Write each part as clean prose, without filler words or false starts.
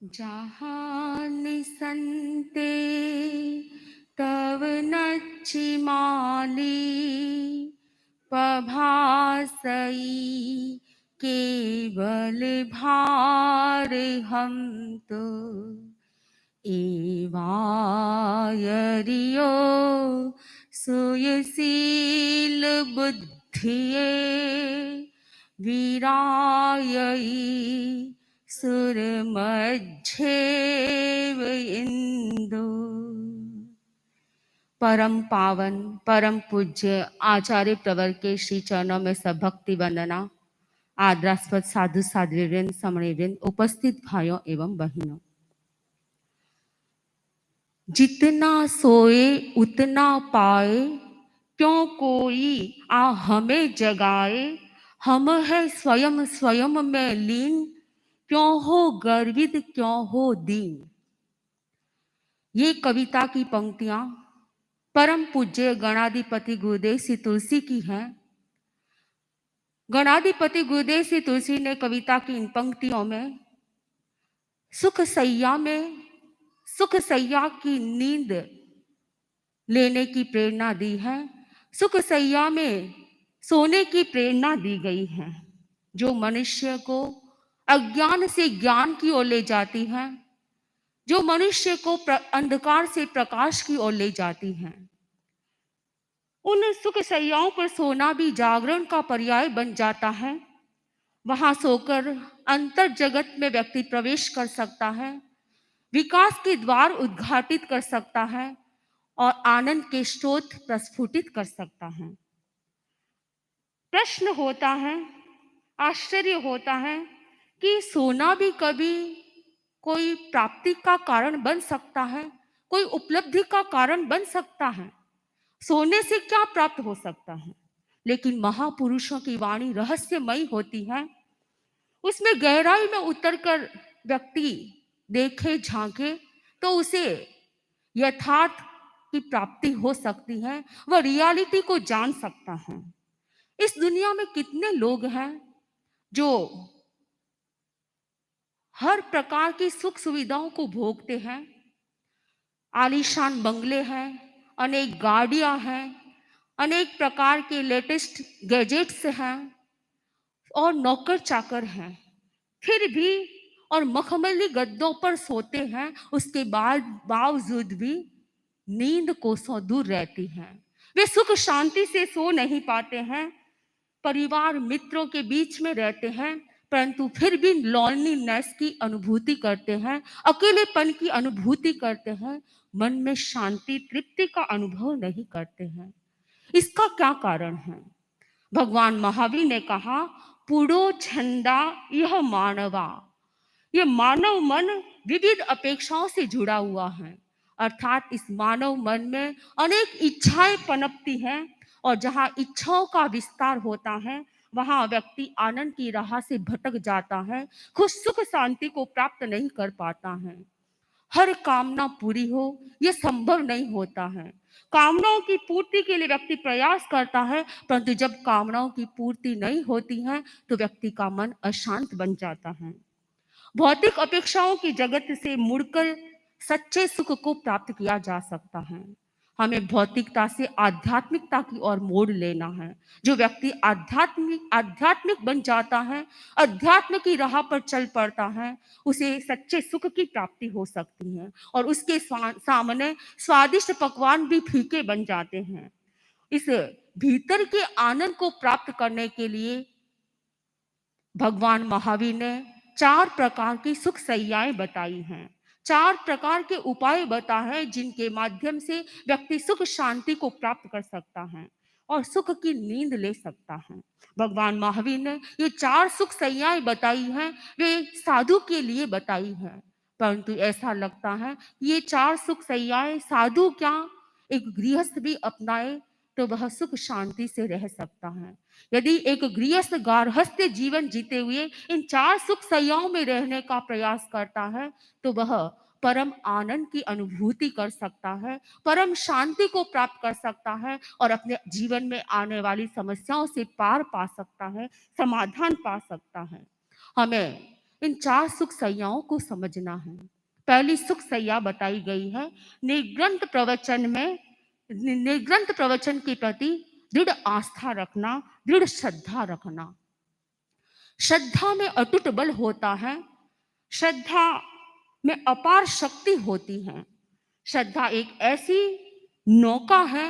जहाँ निसंते तव नच्चिमाली पभासई केवल भार हम तो एवायरियो सुयशील बुद्धिये वीरायई सुरमध्येव इंदु। परम पावन परम पूज्य आचार्य प्रवर के श्री चरणों में सब भक्ति वंदना। आदरास्पद साधु साध्वीवृंद समणीवृंद उपस्थित भाइयों एवं बहनों, जितना सोए उतना पाए, क्यों कोई आ हमें जगाए। हम है स्वयं स्वयं में लीन, क्यों हो गर्वित क्यों हो दीन। ये कविता की पंक्तियां परम पूज्य गणाधिपति गुरुदेव श्री तुलसी की हैं। गणाधिपति गुरुदेव श्री तुलसी ने कविता की इन पंक्तियों में सुख सैया की नींद लेने की प्रेरणा दी है। सुख सैया में सोने की प्रेरणा दी गई है, जो मनुष्य को अज्ञान से ज्ञान की ओर ले जाती है, जो मनुष्य को अंधकार से प्रकाश की ओर ले जाती है। उन सुख सैयाओं पर सोना भी जागरण का पर्याय बन जाता है। वहां सोकर अंतर जगत में व्यक्ति प्रवेश कर सकता है, विकास के द्वार उद्घाटित कर सकता है और आनंद के स्रोत प्रस्फुटित कर सकता है। प्रश्न होता है, आश्चर्य होता है कि सोना भी कभी कोई प्राप्ति का कारण बन सकता है, कोई उपलब्धि का कारण बन सकता है। सोने से क्या प्राप्त हो सकता है? लेकिन महापुरुषों की वाणी रहस्यमयी होती है। उसमें गहराई में उतरकर व्यक्ति देखे झांके तो उसे यथार्थ की प्राप्ति हो सकती है, वह रियलिटी को जान सकता है। इस दुनिया में कितने लोग हैं जो हर प्रकार की सुख सुविधाओं को भोगते हैं। आलीशान बंगले हैं, अनेक गाड़ियां हैं, अनेक प्रकार के लेटेस्ट गैजेट्स हैं और नौकर चाकर हैं, फिर भी और मखमली गद्दों पर सोते हैं। उसके बावजूद भी नींद कोसों दूर रहती है। वे सुख शांति से सो नहीं पाते हैं, परिवार मित्रों के बीच में रहते हैं, परंतु फिर भी लॉनलीनेस की अनुभूति करते हैं, अकेलेपन की अनुभूति करते हैं, मन में शांति तृप्ति का अनुभव नहीं करते हैं। इसका क्या कारण है? भगवान महावीर ने कहा, पुड़ो छंदा यह मानवा। यह मानव मन विविध अपेक्षाओं से जुड़ा हुआ है, अर्थात इस मानव मन में अनेक इच्छाएं पनपती हैं और जहां इच्छाओं का विस्तार होता है वहां व्यक्ति आनंद की राह से भटक जाता है, खुद सुख शांति को प्राप्त नहीं कर पाता है। हर कामना पूरी हो यह संभव नहीं होता है। कामनाओं की पूर्ति के लिए व्यक्ति प्रयास करता है, परंतु जब कामनाओं की पूर्ति नहीं होती है तो व्यक्ति का मन अशांत बन जाता है। भौतिक अपेक्षाओं की जगत से मुड़कर सच्चे सुख को प्राप्त किया जा सकता है। हमें भौतिकता से आध्यात्मिकता की ओर मोड़ लेना है। जो व्यक्ति आध्यात्मिक बन जाता है, अध्यात्म की राह पर चल पड़ता है, उसे सच्चे सुख की प्राप्ति हो सकती है और उसके सामने स्वादिष्ट पकवान भी फीके बन जाते हैं। इस भीतर के आनंद को प्राप्त करने के लिए भगवान महावीर ने 4 प्रकार की सुख सैयाएं बताई हैं, 4 प्रकार के उपाय बताए हैं जिनके माध्यम से व्यक्ति सुख शांति को प्राप्त कर सकता है और सुख की नींद ले सकता है। भगवान महावीर ने ये 4 सुख सैयाएं बताई हैं, वे साधु के लिए बताई हैं, परंतु ऐसा लगता है ये 4 सुख सैयाएं साधु क्या, एक गृहस्थ भी अपनाए तो वह सुख शांति से रह सकता है। यदि एक गृहस्थ गार्हस्थ्य जीवन जीते हुए इन 4 सुख सैयाओं में रहने का प्रयास करता है तो वह परम आनंद की अनुभूति कर सकता है, परम शांति को प्राप्त कर सकता है और अपने जीवन में आने वाली समस्याओं से पार पा सकता है, समाधान पा सकता है। हमें इन 4 सुख सैयाओं को समझना है। पहली सुख सैया बताई गई है निर्ग्रंथ प्रवचन में, निर्ग्रंथ प्रवचन के प्रति दृढ़ आस्था रखना, दृढ़ श्रद्धा रखना। श्रद्धा में अटूट बल होता है, श्रद्धा में अपार शक्ति होती है। श्रद्धा एक ऐसी नौका है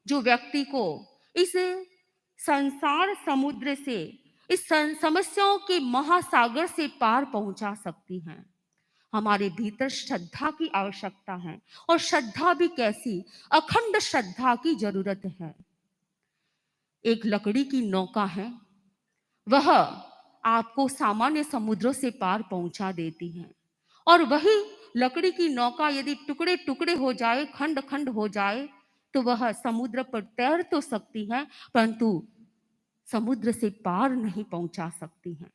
जो व्यक्ति को इस संसार समुद्र से, इस समस्याओं के महासागर से पार पहुंचा सकती है। हमारे भीतर श्रद्धा की आवश्यकता है, और श्रद्धा भी कैसी, अखंड श्रद्धा की जरूरत है। एक लकड़ी की नौका है, वह आपको सामान्य समुद्रों से पार पहुंचा देती है, और वही लकड़ी की नौका यदि टुकड़े टुकड़े हो जाए, खंड खंड हो जाए, तो वह समुद्र पर तैर तो सकती है, परंतु समुद्र से पार नहीं पहुंचा सकती है।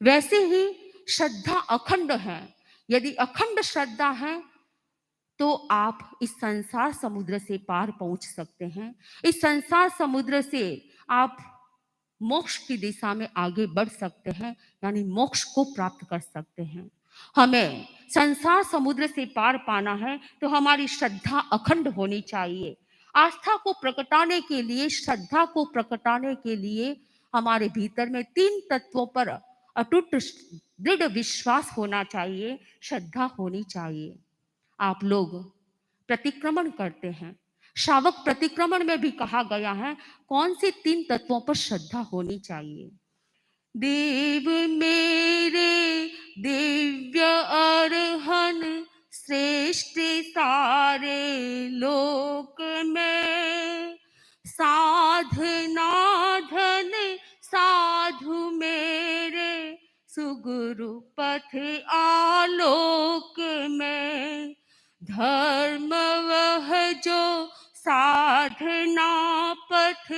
वैसे ही श्रद्धा अखंड है। यदि अखंड श्रद्धा है तो आप इस संसार समुद्र से पार पहुंच सकते हैं। इस संसार समुद्र से आप मोक्ष की दिशा में आगे बढ़ सकते हैं, यानी मोक्ष को प्राप्त कर सकते हैं। हमें संसार समुद्र से पार पाना है तो हमारी श्रद्धा अखंड होनी चाहिए। आस्था को प्रकटाने के लिए, श्रद्धा को प्रकटाने के लिए हमारे भीतर में 3 तत्वों पर अटूट दृढ़ विश्वास होना चाहिए, श्रद्धा होनी चाहिए। आप लोग प्रतिक्रमण करते हैं, शावक प्रतिक्रमण में भी कहा गया है कौन से 3 तत्वों पर श्रद्धा होनी चाहिए। देव मेरे दिव्य अरहन श्रेष्ठ सारे लोक में, साधना धन साधु मेरे सुगुरु पथ आलोक में, धर्म वह जो साधना पथ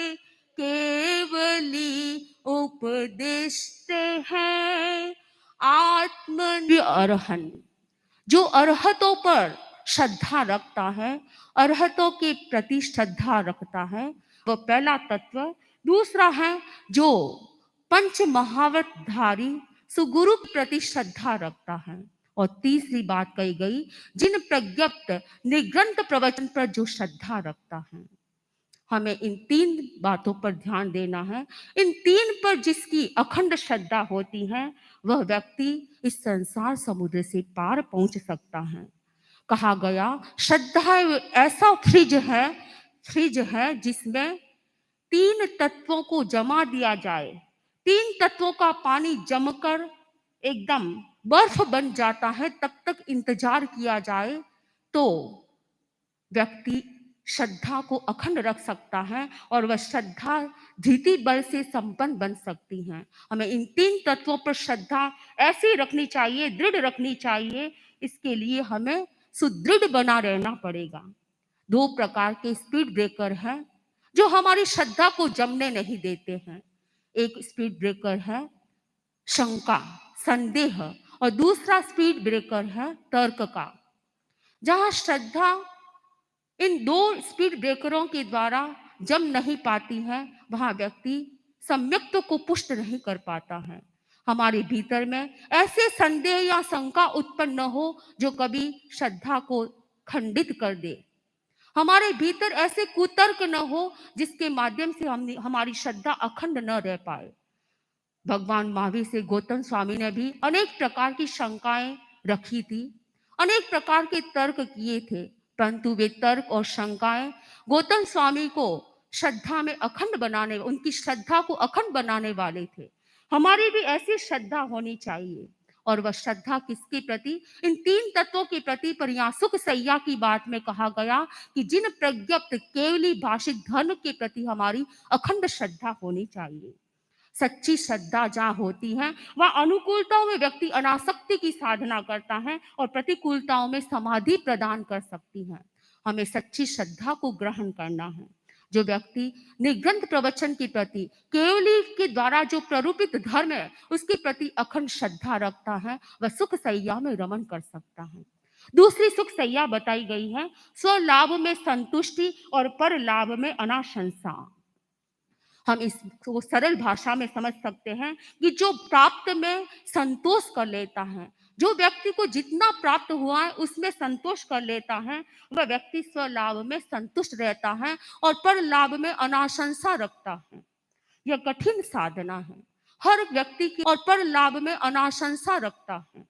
केवली उपदिष्ट है, आत्म अरहन। जो अरहतों पर श्रद्धा रखता है, अरहतों के प्रति श्रद्धा रखता है, वह पहला तत्व। दूसरा है जो पंच महावतधारी सुगुरु के प्रति श्रद्धा रखता है। और तीसरी बात कही गई, जिन प्रज्ञप्त निर्ग्रंथ प्रवचन पर जो श्रद्धा रखता है। हमें इन 3 बातों पर ध्यान देना है। इन 3 पर जिसकी अखंड श्रद्धा होती है, वह व्यक्ति इस संसार समुद्र से पार पहुंच सकता है। कहा गया श्रद्धा ऐसा फ्रिज है जिसमें 3 तत्वों को जमा दिया जाए, 3 तत्वों का पानी जमकर एकदम बर्फ बन जाता है, तब तक इंतजार किया जाए तो व्यक्ति श्रद्धा को अखंड रख सकता है, और वह श्रद्धा धीति बल से संपन्न बन सकती है। हमें इन 3 तत्वों पर श्रद्धा ऐसी रखनी चाहिए, दृढ़ रखनी चाहिए। इसके लिए हमें सुदृढ़ बना रहना पड़ेगा। 2 प्रकार के स्पीड ब्रेकर हैं जो हमारी श्रद्धा को जमने नहीं देते हैं। एक स्पीड ब्रेकर है शंका, संदेह, और दूसरा स्पीड ब्रेकर है तर्क का। जहां श्रद्धा इन 2 स्पीड ब्रेकरों के द्वारा जम नहीं पाती है, वहां व्यक्ति सम्यक्त को पुष्ट नहीं कर पाता है। हमारे भीतर में ऐसे संदेह या शंका उत्पन्न न हो जो कभी श्रद्धा को खंडित कर दे। हमारे भीतर ऐसे कुतर्क न हो जिसके माध्यम से हमारी श्रद्धा अखंड न रह पाए। भगवान महावीर से गौतम स्वामी ने भी अनेक प्रकार की शंकाएं रखी थी, अनेक प्रकार के तर्क किए थे, परंतु वे तर्क और शंकाएं गौतम स्वामी को श्रद्धा में अखंड बनाने, उनकी श्रद्धा को अखंड बनाने वाले थे। हमारी भी ऐसी श्रद्धा होनी चाहिए। और वह श्रद्धा किसके प्रति? इन 3 तत्वों के प्रति। पर यहाँ सुख सैया की बात में कहा गया कि जिन प्रज्ञप्त केवली भाषिक धर्म के प्रति हमारी अखंड श्रद्धा होनी चाहिए। सच्ची श्रद्धा जहाँ होती है वह अनुकूलताओं में व्यक्ति अनासक्ति की साधना करता है और प्रतिकूलताओं में समाधि प्रदान कर सकती है। हमें सच्ची श्रद्धा को ग्रहण करना है। जो व्यक्ति निर्ग्रंथ प्रवचन के प्रति, केवली के द्वारा जो प्ररूपित धर्म है उसके प्रति अखंड श्रद्धा रखता है, वह सुख सैया में रमन कर सकता है। दूसरी सुख सैया बताई गई है स्व लाभ में संतुष्टि और पर लाभ में अनाशंसा। हम इसको सरल भाषा में समझ सकते हैं कि जो प्राप्त में संतोष कर लेता है, जो व्यक्ति को जितना प्राप्त हुआ है उसमें संतोष कर लेता है, वह व्यक्ति स्वलाभ में संतुष्ट रहता है और पर लाभ में अनाशंसा रखता है। यह कठिन साधना है। हर व्यक्ति की और पर लाभ में अनाशंसा रखता है।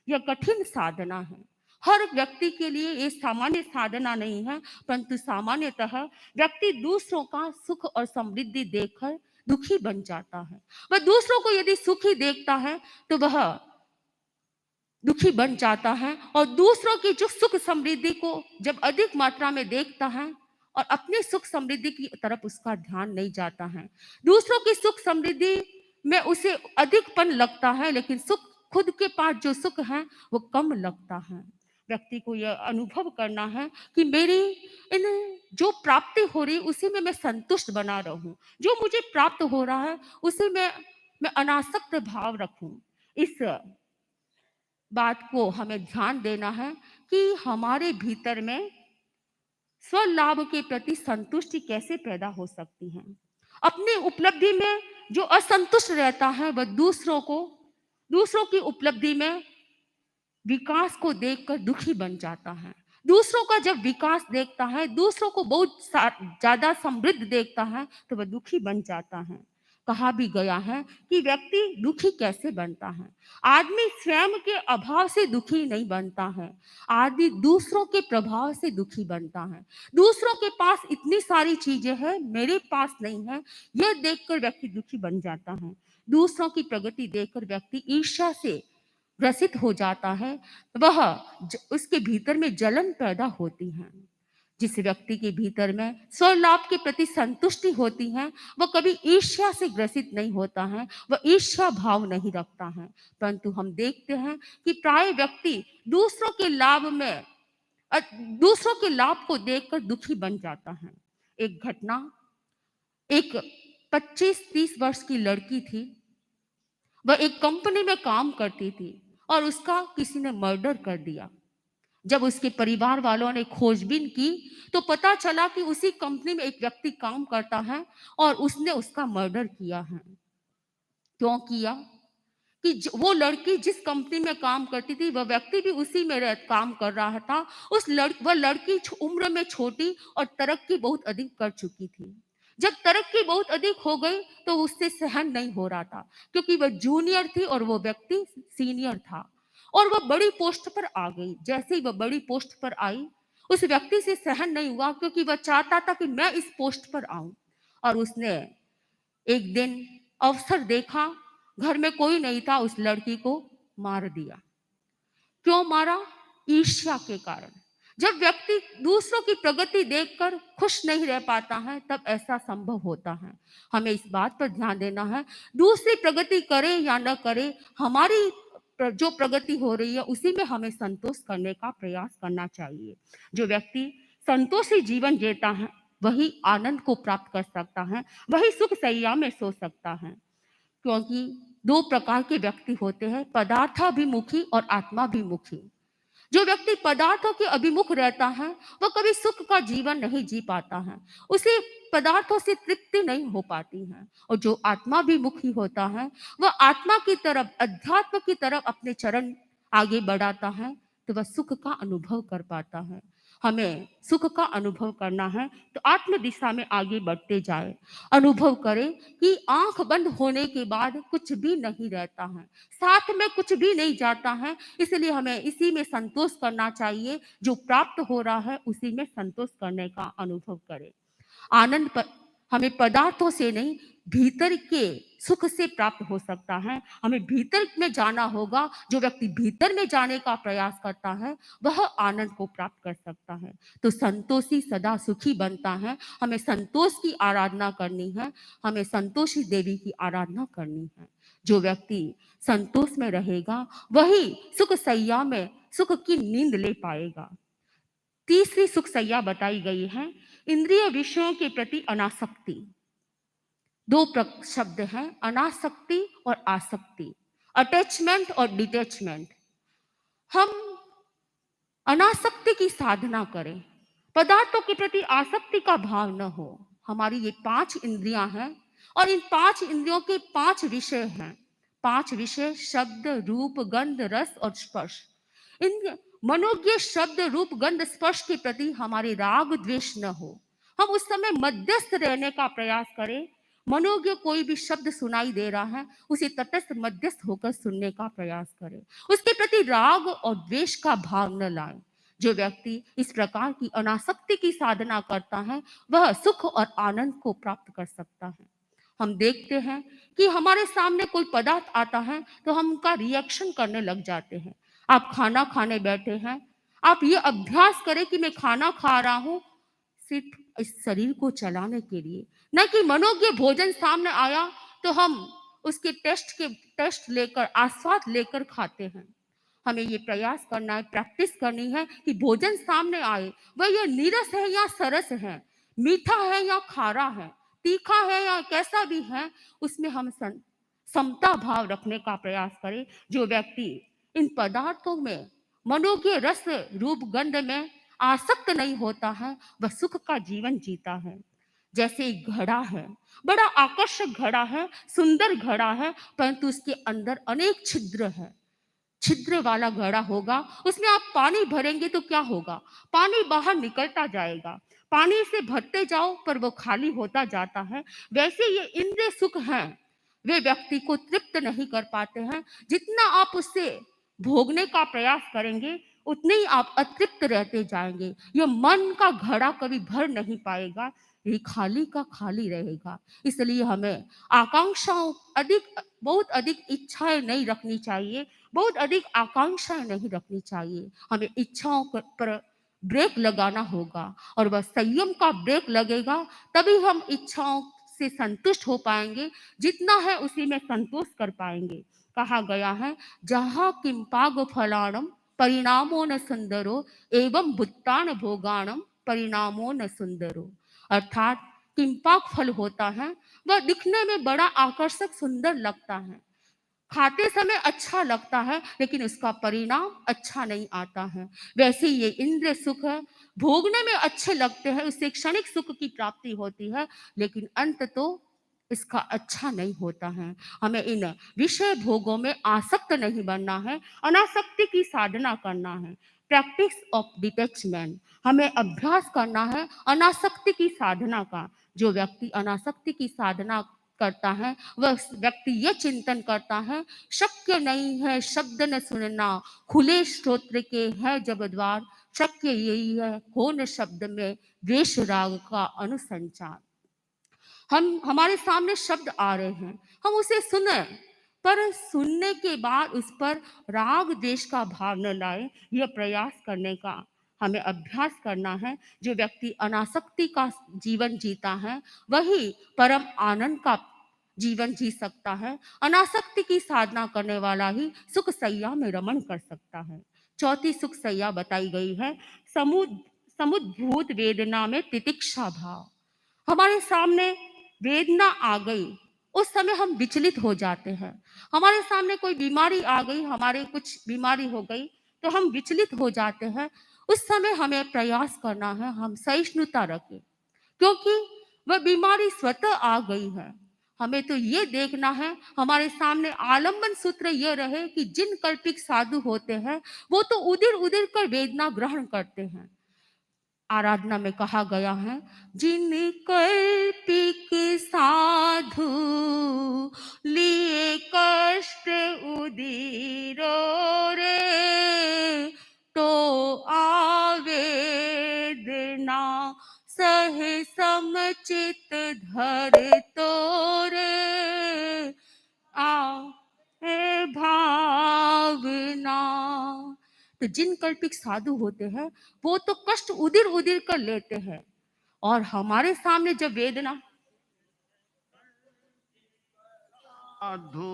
यह कठिन साधना है। हर व्यक्ति के लिए ये सामान्य साधना नहीं है, परंतु सामान्यतः व्यक्ति दूसरों का सुख और समृद्धि देखकर दुखी बन जाता है। वह दूसरों को यदि सुखी देखता है तो वह दुखी बन जाता है और दूसरों की जो सुख समृद्धि को जब अधिक मात्रा में देखता है और अपने सुख समृद्धि की तरफ उसका ध्यान नहीं जाता है। दूसरों की सुख समृद्धि में उसे अधिकपन लगता है, लेकिन सुख खुद के पास जो सुख है वो कम लगता है। व्यक्ति को यह अनुभव करना है कि मेरी इन जो प्राप्ति हो रही उसी में मैं संतुष्ट बना रहूं, जो मुझे प्राप्त हो रहा है उसी में मैं अनासक्त भाव रखूं। इस बात को हमें ध्यान देना है कि हमारे भीतर में स्वलाभ के प्रति संतुष्टि कैसे पैदा हो सकती है। अपनी उपलब्धि में जो असंतुष्ट रहता है वह दूसरों की उपलब्धि में विकास को देखकर दुखी बन जाता है। दूसरों का जब विकास देखता है, दूसरों को बहुत ज्यादा समृद्ध देखता है तो वह दुखी बन जाता है। कहा भी गया है कि व्यक्ति दुखी कैसे बनता है। आदमी स्वयं के अभाव से दुखी नहीं बनता है, आदमी दूसरों के प्रभाव से दुखी बनता है। दूसरों के पास इतनी सारी चीजें हैं, मेरे पास नहीं है, यह देखकर व्यक्ति दुखी बन जाता है। दूसरों की प्रगति देखकर व्यक्ति ईर्ष्या से ग्रसित हो जाता है। उसके भीतर में जलन पैदा होती है। जिस व्यक्ति के भीतर में स्वलाभ के प्रति संतुष्टि होती है वह कभी ईर्ष्या से ग्रसित नहीं होता है, वह ईर्ष्या भाव नहीं रखता है। परंतु हम देखते हैं कि प्राय व्यक्ति दूसरों के लाभ को देखकर दुखी बन जाता है। एक घटना, एक 25-30 वर्ष की लड़की थी। वह एक कंपनी में काम करती थी और उसका किसी ने मर्डर कर दिया। जब उसके परिवार वालों ने खोजबीन की तो पता चला कि उसी कंपनी में एक व्यक्ति काम करता है और उसने उसका मर्डर किया है। क्यों किया? कि वो लड़की जिस कंपनी में काम करती थी वह व्यक्ति भी उसी में काम कर रहा था। वह लड़की उम्र में छोटी और तरक्की बहुत अधिक कर चुकी थी। जब तरक्की बहुत अधिक हो गई तो उससे सहन नहीं हो रहा था, क्योंकि वह जूनियर थी और वो व्यक्ति सीनियर था और वह बड़ी पोस्ट पर आ गई। जैसे ही वह बड़ी पोस्ट पर आई उस व्यक्ति से सहन नहीं हुआ, क्योंकि वह चाहता था कि मैं इस पोस्ट पर आऊं। और उसने एक दिन अवसर देखा, घर में कोई नहीं था, उस लड़की को मार दिया। क्यों मारा? ईर्ष्या के कारण। जब व्यक्ति दूसरों की प्रगति देखकर खुश नहीं रह पाता है तब ऐसा संभव होता है। हमें इस बात पर ध्यान देना है, दूसरी प्रगति करे या न करे, हमारी जो प्रगति हो रही है उसी में हमें संतोष करने का प्रयास करना चाहिए। जो व्यक्ति संतोषी जीवन जीता है वही आनंद को प्राप्त कर सकता है, वही सुख सैया में सो सकता है। क्योंकि दो प्रकार के व्यक्ति होते हैं, पदार्थाभिमुखी और आत्माभिमुखी। जो व्यक्ति पदार्थों के अभिमुख रहता है वह कभी सुख का जीवन नहीं जी पाता है, उसे पदार्थों से तृप्ति नहीं हो पाती है। और जो आत्माभिमुखी होता है वह आत्मा की तरफ, अध्यात्म की तरफ अपने चरण आगे बढ़ाता है तो वह सुख का अनुभव कर पाता है। हमें सुख का अनुभव करना है तो आत्म दिशा में आगे बढ़ते जाए। अनुभव करें कि आंख बंद होने के बाद कुछ भी नहीं रहता है, साथ में कुछ भी नहीं जाता है, इसलिए हमें इसी में संतोष करना चाहिए। जो प्राप्त हो रहा है उसी में संतोष करने का अनुभव करें। आनंद पर हमें पदार्थों से नहीं, भीतर के सुख से प्राप्त हो सकता है। हमें भीतर में जाना होगा। जो व्यक्ति भीतर में जाने का प्रयास करता है वह आनंद को प्राप्त कर सकता है। तो संतोषी सदा सुखी बनता है। हमें संतोष की आराधना करनी है, हमें संतोषी देवी की आराधना करनी है। जो व्यक्ति संतोष में रहेगा वही सुख सैया में सुख की नींद ले पाएगा। तीसरी सुख सैया बताई गई है, इंद्रिय विषयों के प्रति अनासक्ति। दो शब्द हैं, अनासक्ति और आसक्ति, अटैचमेंट और डिटैचमेंट। हम अनासक्ति की साधना करें, पदार्थों के प्रति आसक्ति का भाव न हो। हमारी ये 5 इंद्रियां हैं, और इन 5 इंद्रियों के 5 विषय हैं। 5 विषय शब्द, रूप, गंध, रस और स्पर्श। इन मनोज्ञ शब्द, रूप, गंध, स्पर्श के प्रति हमारे राग द्वेष न हो। हम उस समय मध्यस्थ रहने का प्रयास करें। मनोज्ञ कोई भी शब्द सुनाई दे रहा है, उसे तटस्थ मध्यस्थ होकर सुनने का प्रयास करें। उसके प्रति राग और द्वेष का भाव न लाएं। जो व्यक्ति इस प्रकार की अनासक्ति की साधना करता है, वह सुख और आनंद को प्राप्त कर सकता है। हम देखते हैं कि हमारे सामने कोई पदार्थ आता है तो हम उनका रिएक्शन करने लग जाते हैं। आप खाना खाने बैठे हैं, आप ये अभ्यास करें कि मैं खाना खा रहा हूं सिर्फ इस शरीर को चलाने के लिए, न कि मनोज्ञ भोजन सामने आया तो हम उसके टेस्ट लेकर, आस्वाद लेकर खाते हैं। हमें ये प्रयास करना है, प्रैक्टिस करनी है कि भोजन सामने आए, वह यह नीरस है या सरस है, मीठा है या खारा है, तीखा है या कैसा भी है, उसमें हम समता भाव रखने का प्रयास करें। जो व्यक्ति इन पदार्थों में, मनोज्ञ रस, रूप, गंध में आसक्त नहीं होता है, वह सुख का जीवन जीता है। जैसे एक घड़ा है, बड़ा आकर्षक घड़ा है, सुंदर घड़ा है, परंतु उसके अंदर अनेक छिद्र है। छिद्र वाला घड़ा होगा, उसमें आप पानी भरेंगे तो क्या होगा? पानी बाहर निकलता जाएगा। पानी से भरते जाओ पर वो खाली होता जाता है। वैसे ये इंद्रिय सुख हैं, वे व्यक्ति को तृप्त नहीं कर पाते हैं। जितना आप उससे भोगने का प्रयास करेंगे, उतने ही आप अतृप्त रहते जाएंगे। ये मन का घड़ा कभी भर नहीं पाएगा, ये खाली का खाली रहेगा। इसलिए हमें आकांक्षाओं बहुत अधिक इच्छाएं नहीं रखनी चाहिए, बहुत अधिक आकांक्षाएं नहीं रखनी चाहिए। हमें इच्छाओं पर ब्रेक लगाना होगा, और वह संयम का ब्रेक लगेगा, तभी हम इच्छाओं से संतुष्ट हो पाएंगे। जितना है उसी में संतोष कर पाएंगे। कहा गया है, जहाँ किंपाग फलाणम परिणामो न सुंदरो एवं भुत्तान भोगाणम परिणामो न सुंदरो। अर्थात किंपाक फल होता है, वह दिखने में बड़ा आकर्षक सुंदर लगता है, खाते समय अच्छा लगता है, लेकिन उसका परिणाम अच्छा नहीं आता है। वैसे ये इंद्रिय सुख है, भोगने में अच्छे लगते हैं, उससे क्षणिक सुख की प्राप्ति होती है, लेकिन अंत तो इसका अच्छा नहीं होता है। हमें इन विषय भोगों में आसक्त नहीं बनना है, अनासक्ति की साधना करना है। प्रैक्टिस ऑफ डिटैचमेंट, हमें अभ्यास करना है अनासक्ति की साधना का। जो व्यक्ति अनासक्ति की साधना करता है, वह व्यक्ति यह चिंतन करता है, शक्य नहीं है शब्द न सुनना, खुले श्रोत्र के है जब द्वार, शक्य यही है हो न शब्द में द्वेष राग का अनुसंचार। हम हमारे सामने शब्द आ रहे हैं, हम उसे सुने, पर सुनने के बाद उस पर राग द्वेष का भाव न लाए, यह प्रयास करने का हमें अभ्यास करना है। जो व्यक्ति अनासक्ति का जीवन जीता है, वही परम आनंद का जीवन जी सकता है। अनासक्ति की साधना करने वाला ही सुख सैया में रमण कर सकता है। चौथी सुख सैया बताई गई है, समुद्भूत वेदना में तितिक्षा भाव। हमारे सामने वेदना आ गई, उस समय हम विचलित हो जाते हैं। हमारे सामने कोई बीमारी आ गई, हमारे कुछ बीमारी हो गई, तो हम विचलित हो जाते हैं। उस समय हमें प्रयास करना है, हम सहिष्णुता रखें, क्योंकि वह बीमारी स्वतः आ गई है। हमें तो ये देखना है, हमारे सामने आलंबन सूत्र यह रहे कि जिन कल्पित साधु होते हैं, वो तो उदिर उदिर कर वेदना ग्रहण करते हैं। आराधना में कहा गया है, जिन कल्पिक साधु लिए कष्ट उदीरो रे, तो आवेदना सह समचित धर तोरे, आ हे भावना। तो जिन कल्पित साधु होते हैं, वो तो कष्ट उदिर उदिर कर लेते हैं, और हमारे सामने जब वेदना साधु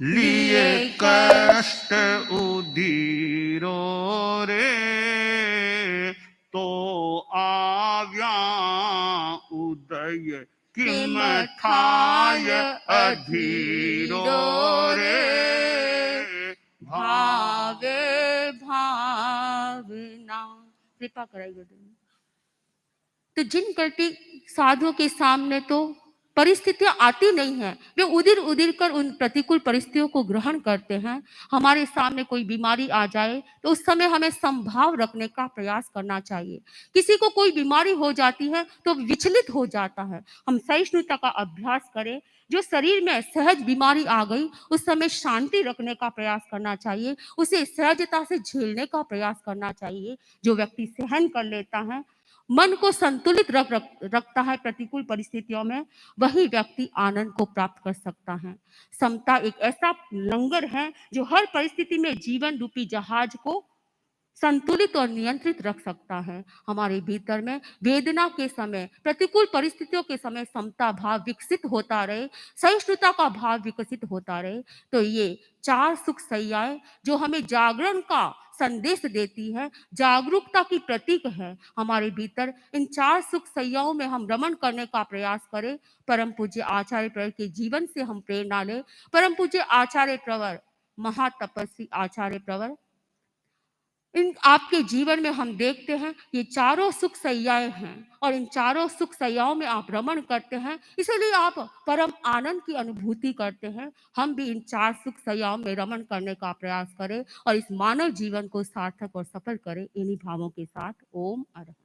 लिए कष्ट उदीरो रे, तो आव्या उदय किम थाय अधीरो रे, भावे भावना। कृपा कराइए। तो जिन कल्पित साधुओं के सामने तो परिस्थितियां आती नहीं हैं, वे उदिर उदिर कर उन प्रतिकूल परिस्थितियों को ग्रहण करते हैं। हमारे सामने कोई बीमारी आ जाए तो उस समय हमें संभाव रखने का प्रयास करना चाहिए। किसी को कोई बीमारी हो जाती है तो विचलित हो जाता है। हम सहिष्णुता का अभ्यास करें। जो शरीर में सहज बीमारी आ गई उस समय शांति रखने का प्रयास करना चाहिए, उसे सहजता से झेलने का प्रयास करना चाहिए। जो व्यक्ति सहन कर लेता है, मन को संतुलित रखता है प्रतिकूल परिस्थितियों में, वही व्यक्ति आनंद को प्राप्त कर सकता है। समता एक ऐसा लंगर है जो हर परिस्थिति में जीवन रूपी जहाज को संतुलित और नियंत्रित रख सकता है। हमारे भीतर में वेदना के समय, प्रतिकूल परिस्थितियों के समय समता भाव विकसित होता रहे, सहिष्णुता का भाव विकसित होता रहे, तो ये चार सुख सैयाएं जो हमें जागरण का संदेश देती है, जागरूकता की प्रतीक है। हमारे भीतर इन चार सुख सैयाओं में हम रमण करने का प्रयास करें। परम पूज्य आचार्य प्रवर के जीवन से हम प्रेरणा लें। परम पूज्य आचार्य प्रवर, महातपस्वी आचार्य प्रवर, इन आपके जीवन में हम देखते हैं ये चारों सुख सैयाएं हैं और इन चारों सुख सैयाओं में आप रमण करते हैं, इसलिए आप परम आनंद की अनुभूति करते हैं। हम भी इन चार सुख सैयाओं में रमण करने का प्रयास करें और इस मानव जीवन को सार्थक और सफल करें। इन्हीं भावों के साथ ओम अरहत।